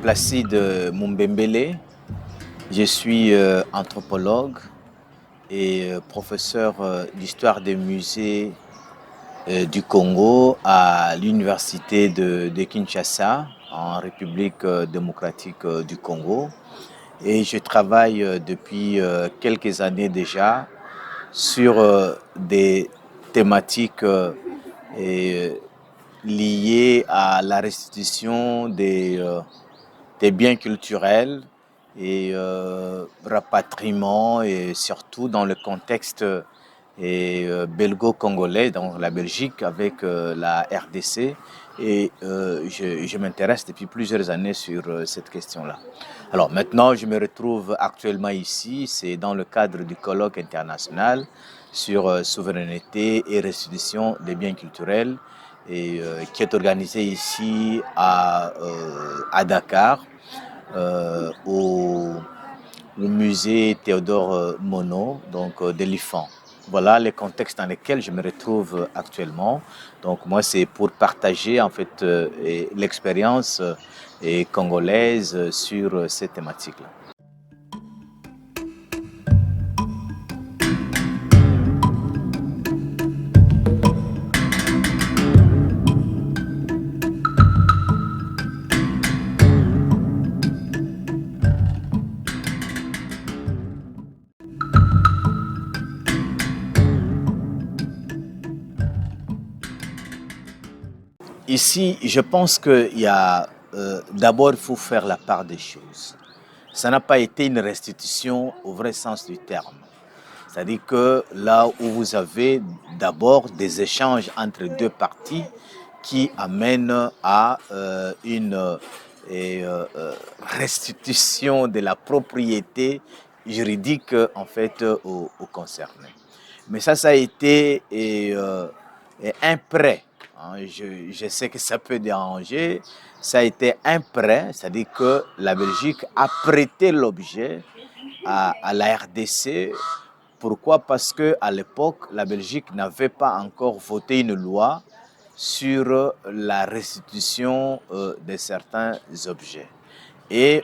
Placide Mumbembele, je suis anthropologue et professeur d'histoire des musées du Congo à l'université de Kinshasa en République démocratique du Congo. Et je travaille depuis quelques années déjà sur des thématiques et, liées à la restitution des biens culturels et rapatriement, et surtout dans le contexte belgo-congolais, dans la Belgique avec la RDC. Et je m'intéresse depuis plusieurs années sur cette question-là. Alors maintenant, je me retrouve actuellement ici, c'est dans le cadre du colloque international sur souveraineté et restitution des biens culturels, et qui est organisé ici à Dakar, au musée Théodore Monod, donc d'Éléphant. Voilà les contextes dans lesquels je me retrouve actuellement. Donc moi, c'est pour partager en fait l'expérience congolaise sur ces thématiques-là. Ici, je pense qu'il y a d'abord, il faut faire la part des choses. Ça n'a pas été une restitution au vrai sens du terme. C'est-à-dire que là où vous avez d'abord des échanges entre deux parties qui amènent à une restitution de la propriété juridique en fait aux concernés. Mais ça a été un prêt. Je sais que ça peut déranger. Ça a été un prêt, c'est-à-dire que la Belgique a prêté l'objet à la RDC. Pourquoi? Parce qu'à l'époque, la Belgique n'avait pas encore voté une loi sur la restitution de certains objets. Et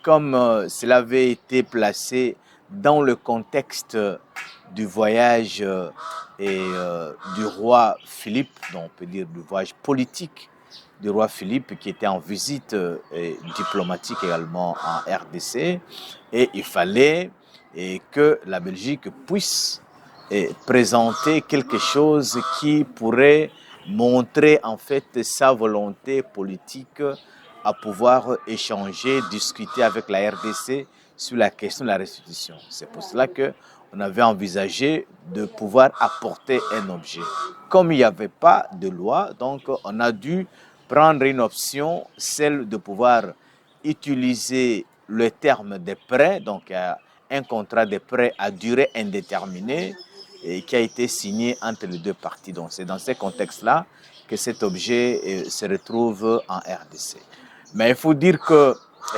comme cela avait été placé dans le contexte du voyage du roi Philippe, donc on peut dire du voyage politique du roi Philippe qui était en visite diplomatique également en RDC, et il fallait que la Belgique puisse présenter quelque chose qui pourrait montrer en fait sa volonté politique à pouvoir échanger, discuter avec la RDC sur la question de la restitution. C'est pour cela qu'on avait envisagé de pouvoir apporter un objet. Comme il n'y avait pas de loi, donc on a dû prendre une option, celle de pouvoir utiliser le terme des prêts, donc un contrat de prêt à durée indéterminée et qui a été signé entre les deux parties. Donc c'est dans ce contexte-là que cet objet se retrouve en RDC. Mais il faut dire que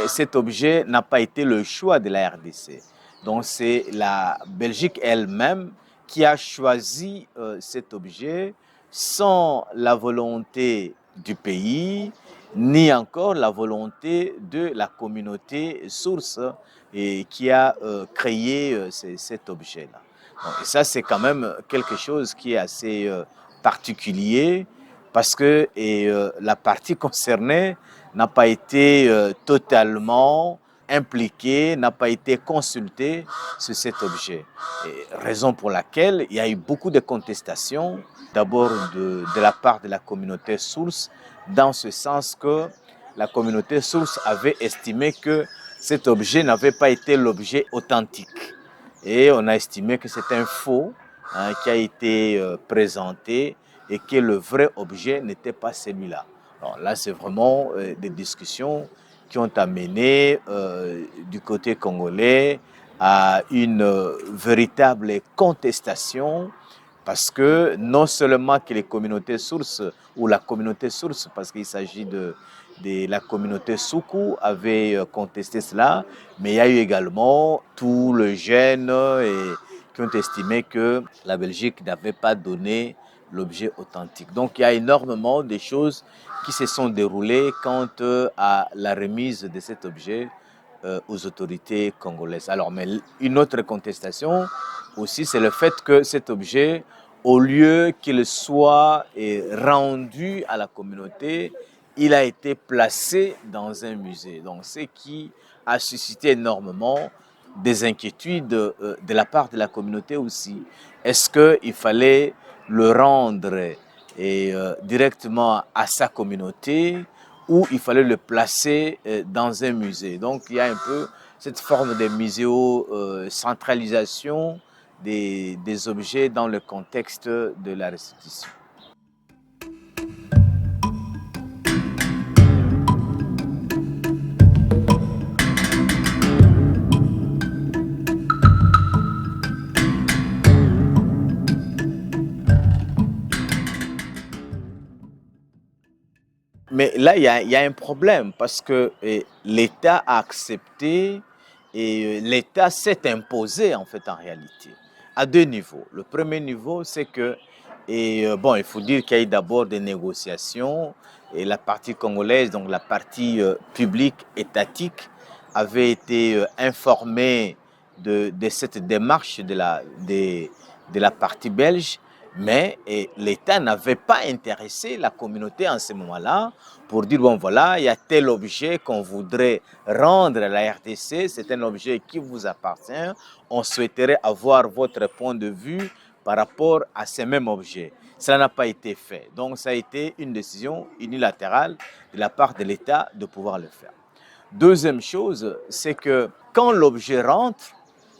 cet objet n'a pas été le choix de la RDC. Donc c'est la Belgique elle-même qui a choisi cet objet sans la volonté du pays, ni encore la volonté de la communauté source et qui a créé cet objet-là. Et ça, c'est quand même quelque chose qui est assez particulier parce que la partie concernée n'a pas été totalement impliquée, n'a pas été consultée sur cet objet. Et raison pour laquelle il y a eu beaucoup de contestations, d'abord de la part de la communauté source, dans ce sens que la communauté source avait estimé que cet objet n'avait pas été l'objet authentique. Et on a estimé que c'est un faux qui a été présenté et que le vrai objet n'était pas celui-là. Alors là, c'est vraiment des discussions qui ont amené du côté congolais à une véritable contestation, parce que non seulement que les communautés sources ou la communauté source, parce qu'il s'agit de la communauté Soukou avait contesté cela, mais il y a eu également tous les jeunes qui ont estimé que la Belgique n'avait pas donné l'objet authentique. Donc il y a énormément de choses qui se sont déroulées quant à la remise de cet objet aux autorités congolaises. Alors, mais une autre contestation aussi, c'est le fait que cet objet, au lieu qu'il soit rendu à la communauté, il a été placé dans un musée. Donc, ce qui a suscité énormément des inquiétudes de la part de la communauté aussi. Est-ce qu'il fallait le rendre directement à sa communauté ou il fallait le placer dans un musée? Donc il y a un peu cette forme de muséo-centralisation des objets dans le contexte de la restitution. Mais là, il y a un problème parce que l'État a accepté et l'État s'est imposé en fait en réalité à deux niveaux. Le premier niveau, c'est que, bon, il faut dire qu'il y a eu d'abord des négociations et la partie congolaise, donc la partie publique étatique, avait été informée de cette démarche de la partie belge. Mais l'État n'avait pas intéressé la communauté en ce moment-là pour dire, bon voilà, il y a tel objet qu'on voudrait rendre à la RDC, c'est un objet qui vous appartient, on souhaiterait avoir votre point de vue par rapport à ce même objet. Cela n'a pas été fait. Donc ça a été une décision unilatérale de la part de l'État de pouvoir le faire. Deuxième chose, c'est que quand l'objet rentre,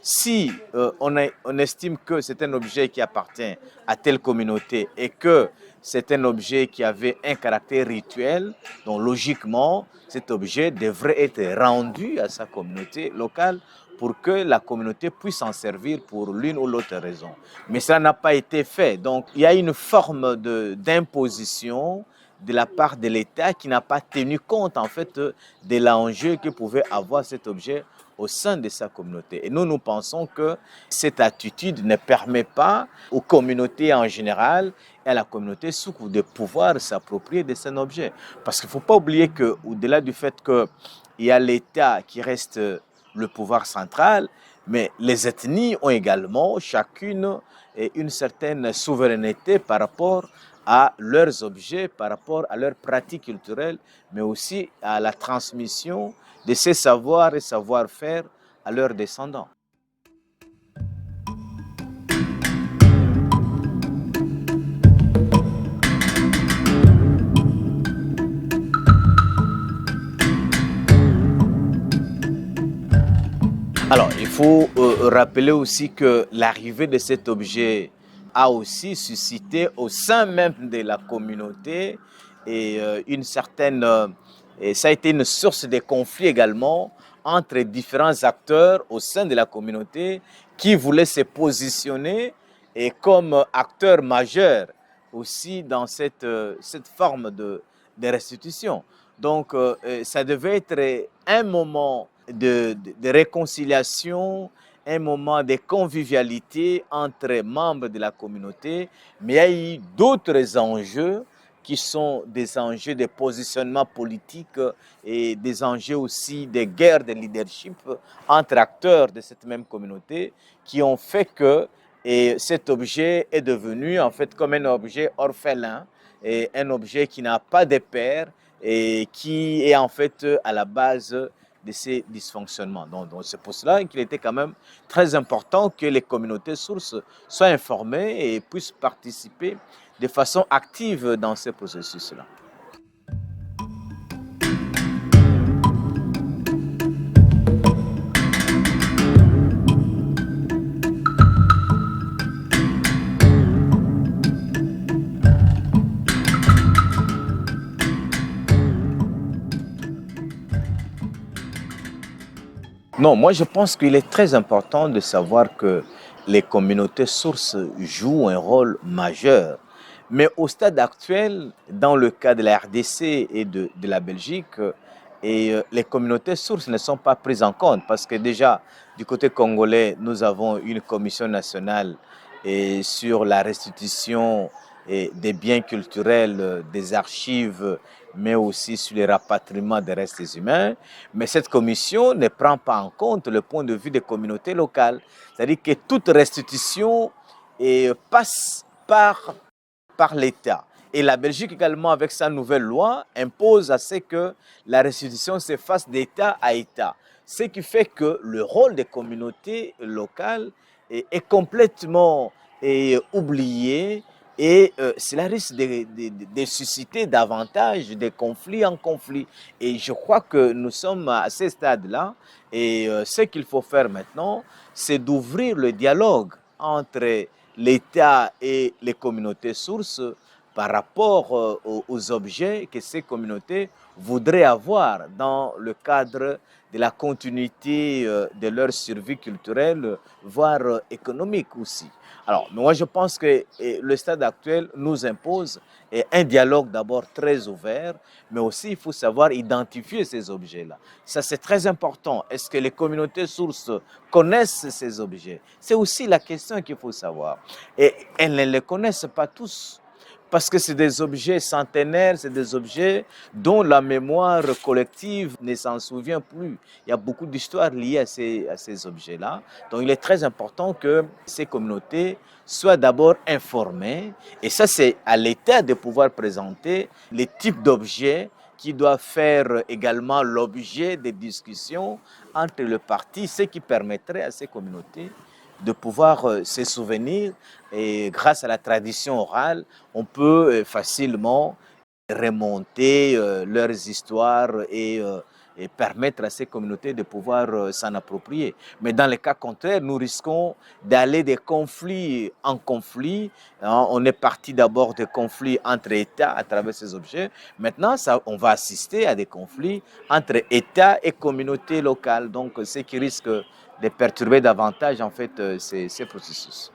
si on estime que c'est un objet qui appartient à telle communauté et que c'est un objet qui avait un caractère rituel, donc logiquement, cet objet devrait être rendu à sa communauté locale pour que la communauté puisse s'en servir pour l'une ou l'autre raison. Mais cela n'a pas été fait. Donc il y a une forme d'imposition de la part de l'État qui n'a pas tenu compte en fait de l'enjeu que pouvait avoir cet objet au sein de sa communauté. Et nous pensons que cette attitude ne permet pas aux communautés en général et à la communauté souk de pouvoir s'approprier de cet objet. Parce qu'il ne faut pas oublier qu'au-delà du fait qu'il y a l'État qui reste le pouvoir central, mais les ethnies ont également chacune une certaine souveraineté par rapport à leurs objets, par rapport à leurs pratiques culturelles, mais aussi à la transmission de ces savoirs et savoir-faire à leurs descendants. Alors, il faut rappeler aussi que l'arrivée de cet objet a aussi suscité au sein même de la communauté une certaine... et ça a été une source de conflits également entre différents acteurs au sein de la communauté qui voulaient se positionner et comme acteurs majeurs aussi dans cette forme de restitution. Donc, ça devait être un moment de réconciliation, un moment de convivialité entre membres de la communauté, mais il y a eu d'autres enjeux qui sont des enjeux de positionnement politique et des enjeux aussi de guerre de leadership entre acteurs de cette même communauté qui ont fait que cet objet est devenu en fait comme un objet orphelin et un objet qui n'a pas de père et qui est en fait à la base de ces dysfonctionnements. Donc c'est pour cela qu'il était quand même très important que les communautés sources soient informées et puissent participer de façon active dans ce processus-là. Non, moi je pense qu'il est très important de savoir que les communautés sources jouent un rôle majeur. Mais au stade actuel, dans le cas de la RDC et de la Belgique, les communautés sources ne sont pas prises en compte parce que déjà, du côté congolais, nous avons une commission nationale sur la restitution des biens culturels, des archives, mais aussi sur le rapatriement des restes humains. Mais cette commission ne prend pas en compte le point de vue des communautés locales. C'est-à-dire que toute restitution passe par l'État. Et la Belgique également, avec sa nouvelle loi, impose à ce que la restitution se fasse d'État à État. Ce qui fait que le rôle des communautés locales est complètement oublié et cela risque de susciter davantage des conflits en conflits. Et je crois que nous sommes à ce stade-là et ce qu'il faut faire maintenant, c'est d'ouvrir le dialogue entre l'État et les communautés sources par rapport aux objets que ces communautés voudraient avoir dans le cadre de la continuité de leur survie culturelle, voire économique aussi. Alors, moi, je pense que le stade actuel nous impose un dialogue d'abord très ouvert, mais aussi il faut savoir identifier ces objets-là. Ça, c'est très important. Est-ce que les communautés sources connaissent ces objets? C'est aussi la question qu'il faut savoir. Et elles ne les connaissent pas tous. Parce que c'est des objets centenaires, c'est des objets dont la mémoire collective ne s'en souvient plus. Il y a beaucoup d'histoires liées à ces objets-là. Donc il est très important que ces communautés soient d'abord informées. Et ça, c'est à l'État de pouvoir présenter les types d'objets qui doivent faire également l'objet des discussions entre les parties, ce qui permettrait à ces communautés de pouvoir se souvenir et grâce à la tradition orale, on peut facilement remonter leurs histoires et permettre à ces communautés de pouvoir s'en approprier. Mais dans le cas contraire, nous risquons d'aller de conflit en conflit. Hein. On est parti d'abord de conflits entre États à travers ces objets. Maintenant, on va assister à des conflits entre États et communautés locales. Donc, ce qui risque de perturber davantage en fait ces processus.